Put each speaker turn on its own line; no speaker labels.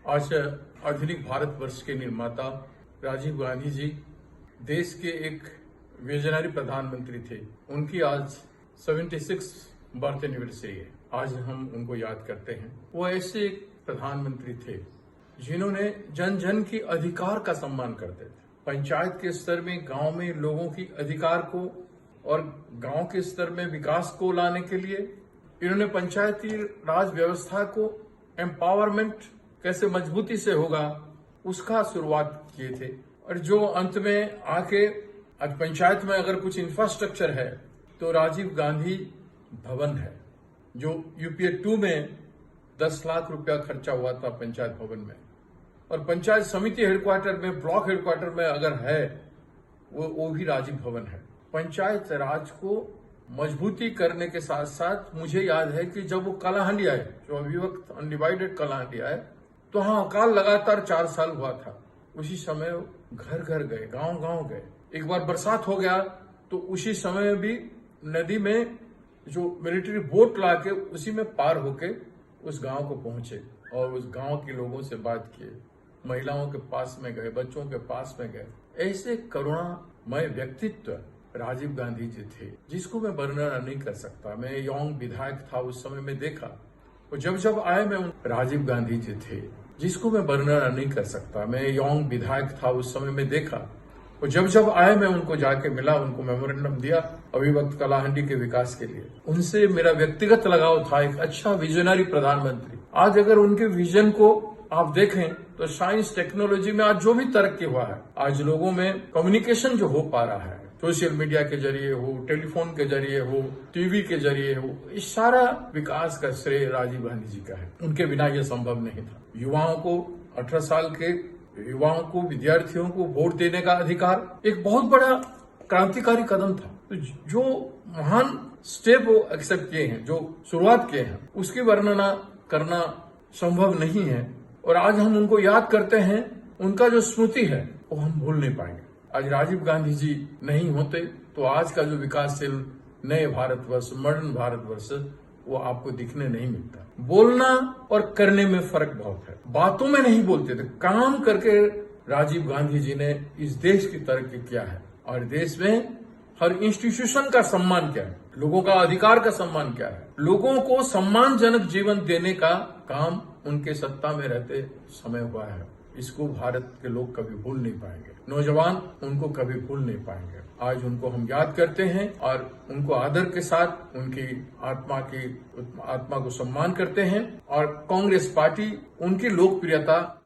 आज आधुनिक भारतवर्ष के निर्माता राजीव गांधी जी देश के एक विजनरी प्रधानमंत्री थे। उनकी आज 76 बर्थ एनिवर्सरी है। आज हम उनको याद करते हैं। वो ऐसे एक प्रधानमंत्री थे जिन्होंने जन जन की अधिकार का सम्मान करते थे। पंचायत के स्तर में गांव में लोगों की अधिकार को और गांव के स्तर में विकास को लाने के लिए इन्होंने पंचायती राज व्यवस्था को एम्पावरमेंट कैसे मजबूती से होगा उसका शुरुआत किए थे। और जो अंत में आके आज पंचायत में अगर कुछ इंफ्रास्ट्रक्चर है तो राजीव गांधी भवन है, जो यूपीए 2 में 10 लाख रुपया खर्चा हुआ था पंचायत भवन में। और पंचायत समिति हेडक्वार्टर में, ब्लॉक हेडक्वार्टर में अगर है वो भी राजीव भवन है। पंचायत राज को मजबूती करने के साथ साथ मुझे याद है कि जब वो कालाहांडी आए, जो अभिवक्त अनडिवाइडेड कालाहांडी आए, तो हाँ अकाल लगातार 4 साल हुआ था। उसी समय घर घर गए, गांव गांव गए। एक बार बरसात हो गया तो उसी समय भी नदी में जो मिलिट्री बोट लाके उसी में पार होके उस गांव को पहुंचे और उस गांव के लोगों से बात किए, महिलाओं के पास में गए, बच्चों के पास में गए। ऐसे करुणामय व्यक्तित्व राजीव गांधी जी थे जिसको मैं वर्णन नहीं कर सकता। मैं यौंग विधायक था उस समय में देखा, और जब आए मैं राजीव गांधी जी थे जिसको मैं वर्णन नहीं कर सकता। मैं यौंग विधायक था उस समय में देखा, और जब आए मैं उनको जाके मिला, उनको मेमोरेंडम दिया अभिवक्त कालाहांडी के विकास के लिए। उनसे मेरा व्यक्तिगत लगाव था, एक अच्छा विजनरी प्रधानमंत्री। आज अगर उनके विजन को आप देखें तो साइंस टेक्नोलॉजी में आज जो भी तरक्की हुआ है, आज लोगों में कम्युनिकेशन जो हो पा रहा है, सोशल मीडिया के जरिए हो, टेलीफोन के जरिए हो, टीवी के जरिए हो, इस सारा विकास का श्रेय राजीव गांधी जी का है। उनके बिना यह संभव नहीं था। युवाओं को, 18 साल के युवाओं को, विद्यार्थियों को वोट देने का अधिकार एक बहुत बड़ा क्रांतिकारी कदम था। तो जो महान स्टेप वो एक्सेप्ट किए हैं, जो शुरुआत किए हैं, उसकी वर्णना करना संभव नहीं है। और आज हम उनको याद करते हैं, उनका जो स्मृति है वो हम भूल नहीं पाएंगे। आज राजीव गांधी जी नहीं होते तो आज का जो विकासशील नए भारतवर्ष, मॉडर्न भारतवर्ष, वो आपको दिखने नहीं मिलता। बोलना और करने में फर्क बहुत है। बातों में नहीं बोलते थे, काम करके राजीव गांधी जी ने इस देश की तरक्की किया है। और देश में हर इंस्टीट्यूशन का सम्मान क्या है, लोगों का अधिकार का सम्मान क्या है, लोगों को सम्मानजनक जीवन देने का काम उनके सत्ता में रहते समय हुआ है। इसको भारत के लोग कभी भूल नहीं पाएंगे, नौजवान उनको कभी भूल नहीं पाएंगे। आज उनको हम याद करते हैं और उनको आदर के साथ उनकी आत्मा को सम्मान करते हैं। और कांग्रेस पार्टी, उनकी लोकप्रियता